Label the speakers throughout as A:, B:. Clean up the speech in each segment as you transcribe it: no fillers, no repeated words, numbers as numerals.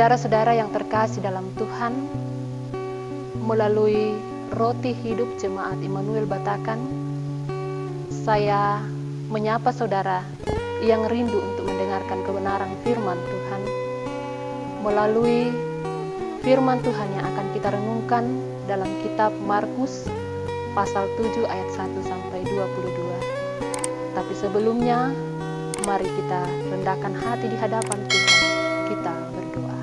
A: Saudara-saudara yang terkasih dalam Tuhan, melalui Roti Hidup Jemaat Immanuel Batakan, saya menyapa saudara yang rindu untuk mendengarkan kebenaran firman Tuhan. Melalui firman Tuhan yang akan kita renungkan dalam kitab Markus pasal 7 ayat 1 sampai 22. Tapi sebelumnya, mari kita rendahkan hati di hadapan Tuhan. Kita berdoa.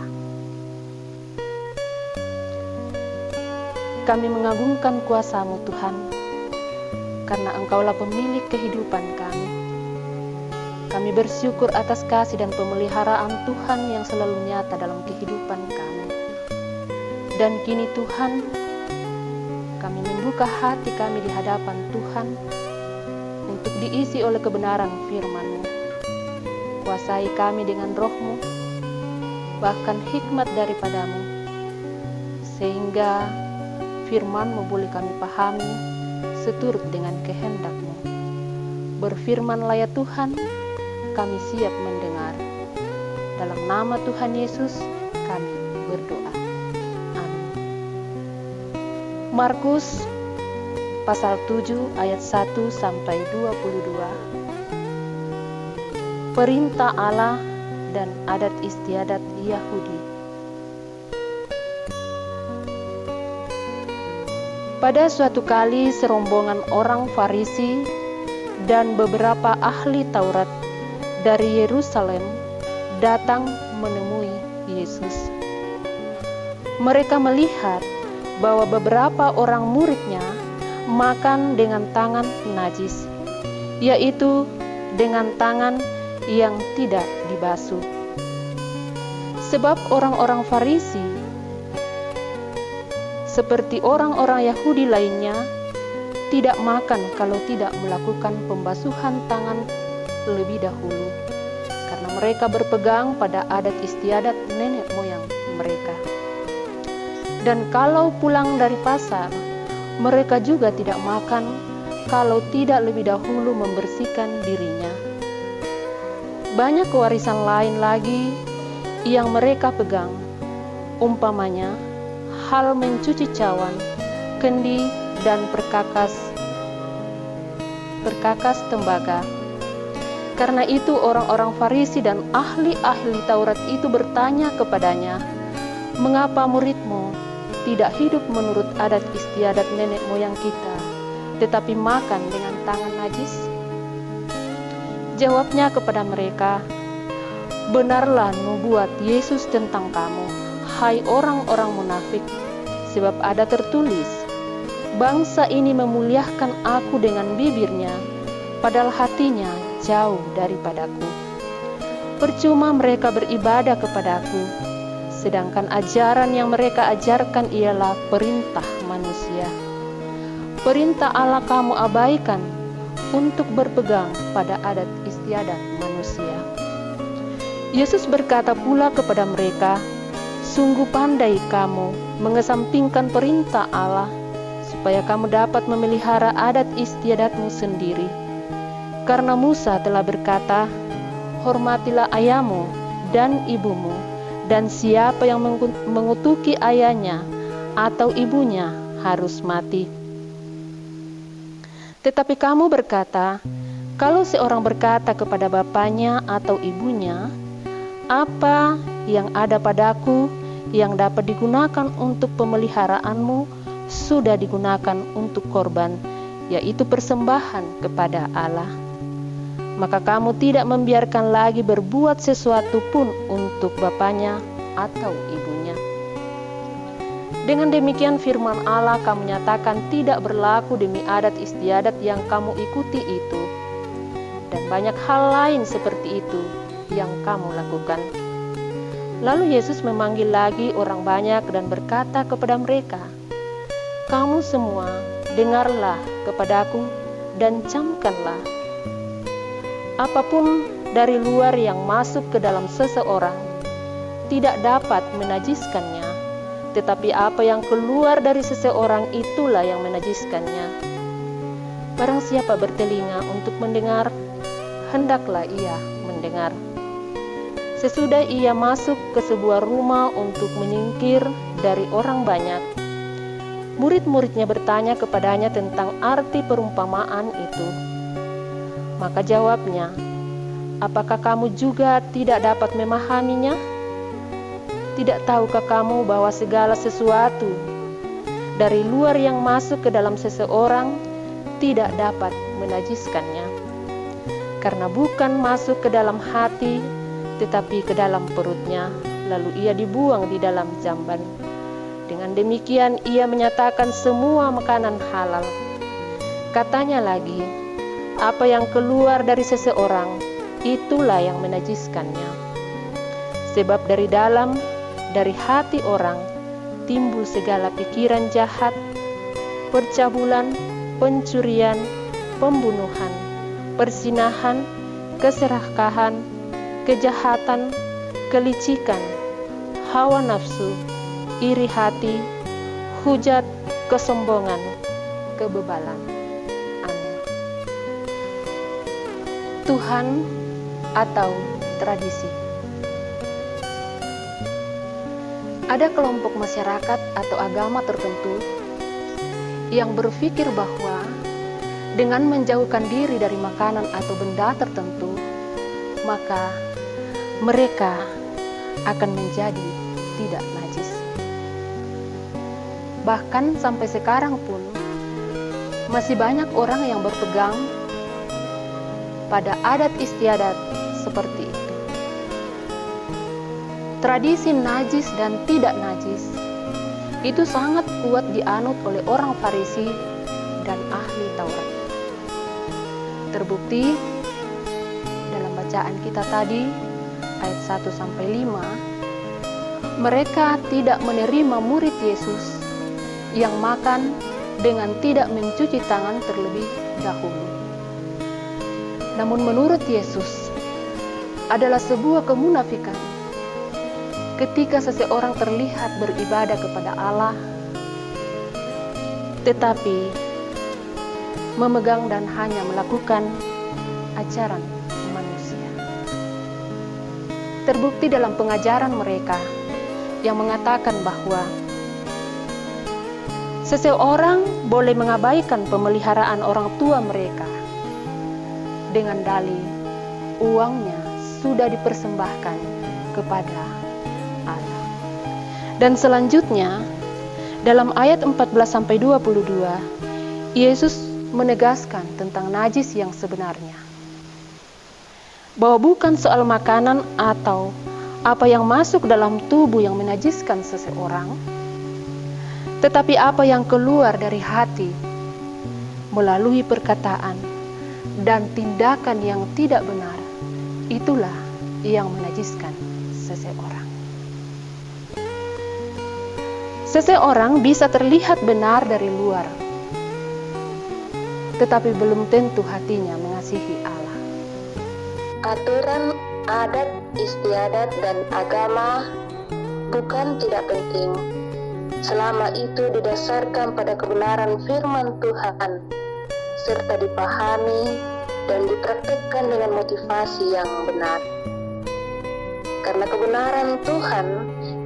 A: Kami mengagungkan kuasa-Mu Tuhan, karena Engkaulah pemilik kehidupan kami. Kami bersyukur atas kasih dan pemeliharaan Tuhan yang selalu nyata dalam kehidupan kami. Dan kini Tuhan, kami membuka hati kami di hadapan Tuhan untuk diisi oleh kebenaran firman-Mu. Kuasai kami dengan Roh-Mu, bahkan hikmat daripada-Mu, sehingga firman-Mu boleh kami pahami seturut dengan kehendak-Mu. Berfirman-Lah ya Tuhan, kami siap mendengar. Dalam nama Tuhan Yesus kami berdoa. Amin. Markus pasal 7 ayat 1 sampai 22. Perintah Allah dan adat istiadat Yahudi. Pada suatu kali serombongan orang Farisi dan beberapa ahli Taurat dari Yerusalem datang menemui Yesus. Mereka melihat bahwa beberapa orang muridnya makan dengan tangan najis, yaitu dengan tangan yang tidak dibasuh. Sebab orang-orang Farisi, seperti orang-orang Yahudi lainnya, tidak makan kalau tidak melakukan pembasuhan tangan lebih dahulu, karena mereka berpegang pada adat istiadat nenek moyang mereka. Dan kalau pulang dari pasar, mereka juga tidak makan kalau tidak lebih dahulu membersihkan dirinya. Banyak kewarisan lain lagi yang mereka pegang, umpamanya hal mencuci cawan, kendi, dan perkakas tembaga. Karena itu orang-orang Farisi dan ahli-ahli Taurat itu bertanya kepadanya, "Mengapa murid-Mu tidak hidup menurut adat istiadat nenek moyang kita, tetapi makan dengan tangan najis?" Jawabnya kepada mereka, "Benarlah nubuat Yesus tentang kamu, hai orang-orang munafik, sebab ada tertulis, bangsa ini memuliakan aku dengan bibirnya, padahal hatinya jauh daripadaku. Percuma mereka beribadah kepadaku, sedangkan ajaran yang mereka ajarkan ialah perintah manusia. Perintah Allah kamu abaikan untuk berpegang pada adat istiadat manusia." Yesus berkata pula kepada mereka, "Sungguh pandai kamu mengesampingkan perintah Allah, supaya kamu dapat memelihara adat istiadatmu sendiri. Karena Musa telah berkata, hormatilah ayahmu dan ibumu, dan siapa yang mengutuki ayahnya atau ibunya harus mati. Tetapi kamu berkata, kalau seorang berkata kepada bapaknya atau ibunya, apa yang ada padaku yang dapat digunakan untuk pemeliharaanmu sudah digunakan untuk korban, yaitu persembahan kepada Allah. Maka kamu tidak membiarkan lagi berbuat sesuatu pun untuk bapaknya atau ibunya." Dengan demikian firman Allah kamu nyatakan tidak berlaku demi adat istiadat yang kamu ikuti itu, dan banyak hal lain seperti itu yang kamu lakukan. Lalu Yesus memanggil lagi orang banyak dan berkata kepada mereka, "Kamu semua dengarlah kepadaku dan camkanlah. Apapun dari luar yang masuk ke dalam seseorang tidak dapat menajiskannya, tetapi apa yang keluar dari seseorang itulah yang menajiskannya. Barang siapa bertelinga untuk mendengar, hendaklah ia mendengar." Sesudah ia masuk ke sebuah rumah untuk menyingkir dari orang banyak, murid-muridnya bertanya kepadanya tentang arti perumpamaan itu. Maka jawabnya, "Apakah kamu juga tidak dapat memahaminya? Tidak tahukah kamu bahwa segala sesuatu dari luar yang masuk ke dalam seseorang tidak dapat menajiskannya? Karena bukan masuk ke dalam hati, tetapi ke dalam perutnya, lalu ia dibuang di dalam jamban. Dengan demikian ia menyatakan semua makanan halal." Katanya lagi, "Apa yang keluar dari seseorang, itulah yang menajiskannya. Sebab dari dalam, dari hati orang, timbul segala pikiran jahat, percabulan, pencurian, pembunuhan, perzinahan, keserakahan, kejahatan, kelicikan, hawa nafsu, iri hati, hujat, kesombongan, kebebalan." Amin. Tuhan atau tradisi. Ada kelompok masyarakat atau agama tertentu yang berpikir bahwa dengan menjauhkan diri dari makanan atau benda tertentu, maka mereka akan menjadi tidak najis. Bahkan sampai sekarang pun masih banyak orang yang berpegang pada adat istiadat seperti itu. Tradisi najis dan tidak najis itu sangat kuat dianut oleh orang Farisi dan ahli Taurat. Terbukti dalam bacaan kita tadi ayat 1-5, mereka tidak menerima murid Yesus yang makan dengan tidak mencuci tangan terlebih dahulu. Namun menurut Yesus adalah sebuah kemunafikan ketika seseorang terlihat beribadah kepada Allah, tetapi memegang dan hanya melakukan ajaran manusia. Terbukti dalam pengajaran mereka yang mengatakan bahwa seseorang boleh mengabaikan pemeliharaan orang tua mereka dengan dalih uangnya sudah dipersembahkan kepada Allah. Dan selanjutnya dalam ayat 14-22 Yesus menegaskan tentang najis yang sebenarnya, bahwa bukan soal makanan atau apa yang masuk dalam tubuh yang menajiskan seseorang, tetapi apa yang keluar dari hati melalui perkataan dan tindakan yang tidak benar, itulah yang menajiskan seseorang. Seseorang bisa terlihat benar dari luar, tetapi belum tentu hatinya mengasihi Allah.
B: Aturan adat, istiadat, dan agama bukan tidak penting, selama itu didasarkan pada kebenaran firman Tuhan, serta dipahami dan dipraktikkan dengan motivasi yang benar. Karena kebenaran Tuhan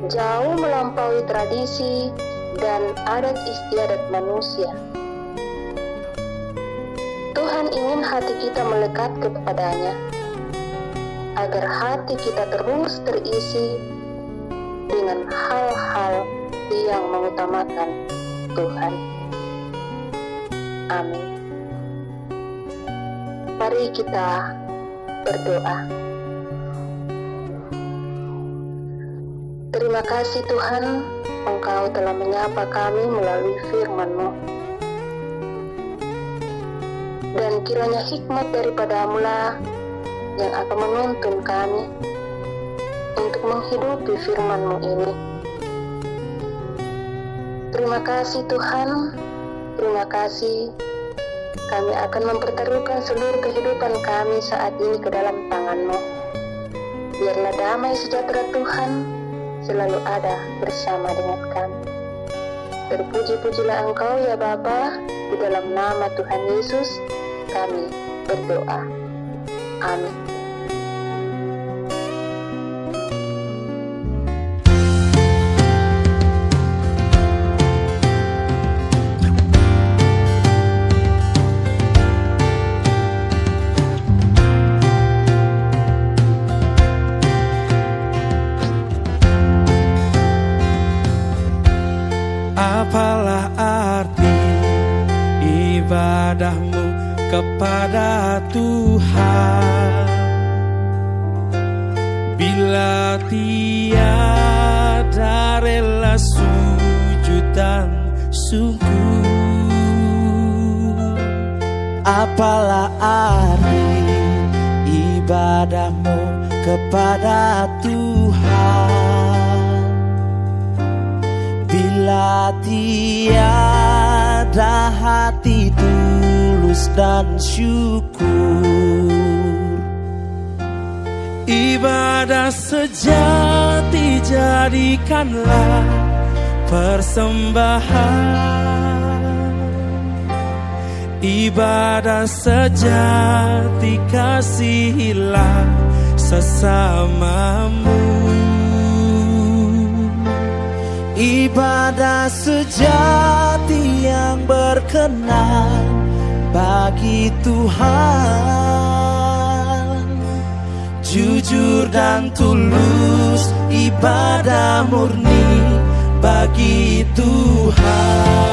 B: jauh melampaui tradisi dan adat istiadat manusia. Tuhan ingin hati kita melekat kepadanya, agar hati kita terus terisi dengan hal-hal yang mengutamakan Tuhan. Amin. Mari kita berdoa. Terima kasih Tuhan, Engkau telah menyapa kami melalui firman-Mu. Dan kiranya hikmat daripada-Mu lah yang akan menuntun kami untuk menghidupi firman-Mu ini. Terima kasih Tuhan, terima kasih. Kami akan mempertaruhkan seluruh kehidupan kami saat ini ke dalam tangan-Mu. Biarlah damai sejahtera Tuhan selalu ada bersama dengan kami. Terpuji-pujilah Engkau ya Bapa, di dalam nama Tuhan Yesus kami berdoa. Amin.
C: ibadahmu kepada Tuhan. Bila tiada rela sujud dan syukur,
D: apalah arti ibadahmu kepada Tuhan bila tiada hati tulus dan syukur.
C: Ibadah sejati jadikanlah persembahan. Ibadah sejati kasihilah sesamamu.
D: Ibadah sejati yang berkenan bagi Tuhan, jujur dan tulus, ibadah murni bagi Tuhan.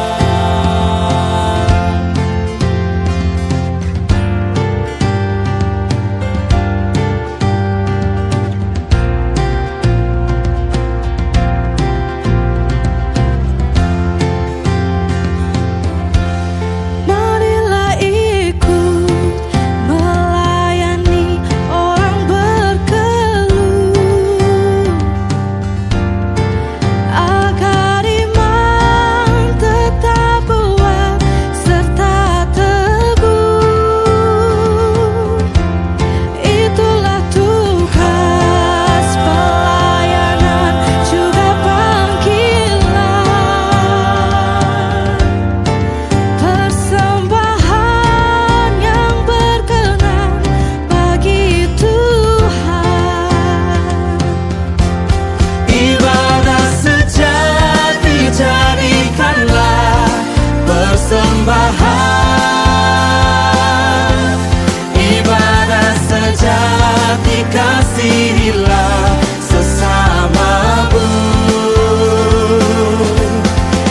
D: Ibadah sejati kasihilah sesamamu.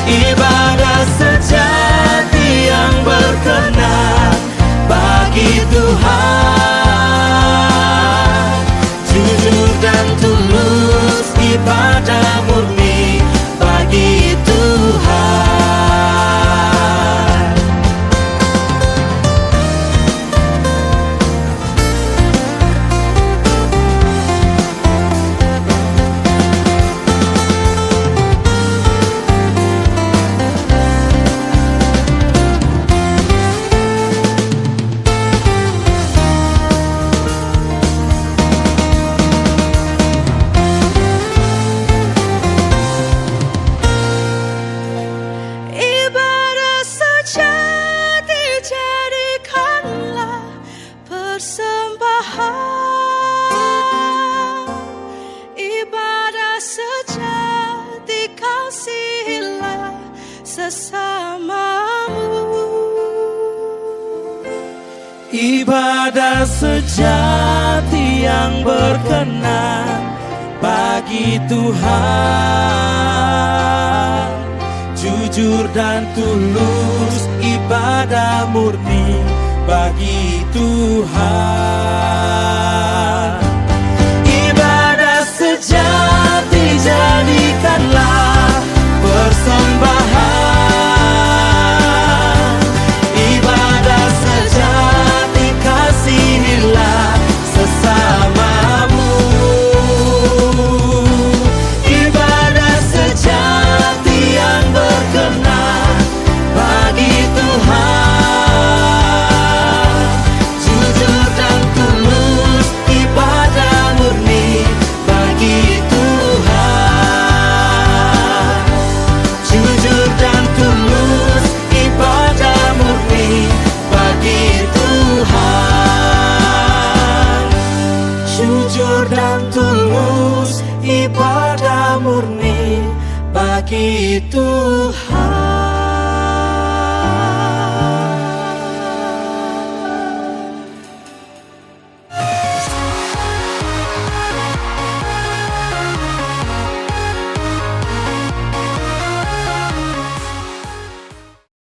D: Ibadah sejati yang berkenan bagi Tuhan, jujur dan tulus, ibadah murni bagi Tuhan.
E: Ibadah sejati kasihilah sesamamu.
D: Ibadah sejati yang berkenan bagi Tuhan, jujur dan tulus, ibadah murni bagi Tuhan. Ibadah sejati jadikanlah persembahan. Ibadah sejati kasihilah sesamamu. Ibadah sejati yang berkenan bagi Tuhan, jujur dan tulus, ibadah murni bagi Tuhan. Jujur dan tulus, ibadah murni bagi Tuhan. Jujur dan tulus, ibadah murni bagi Tuhan.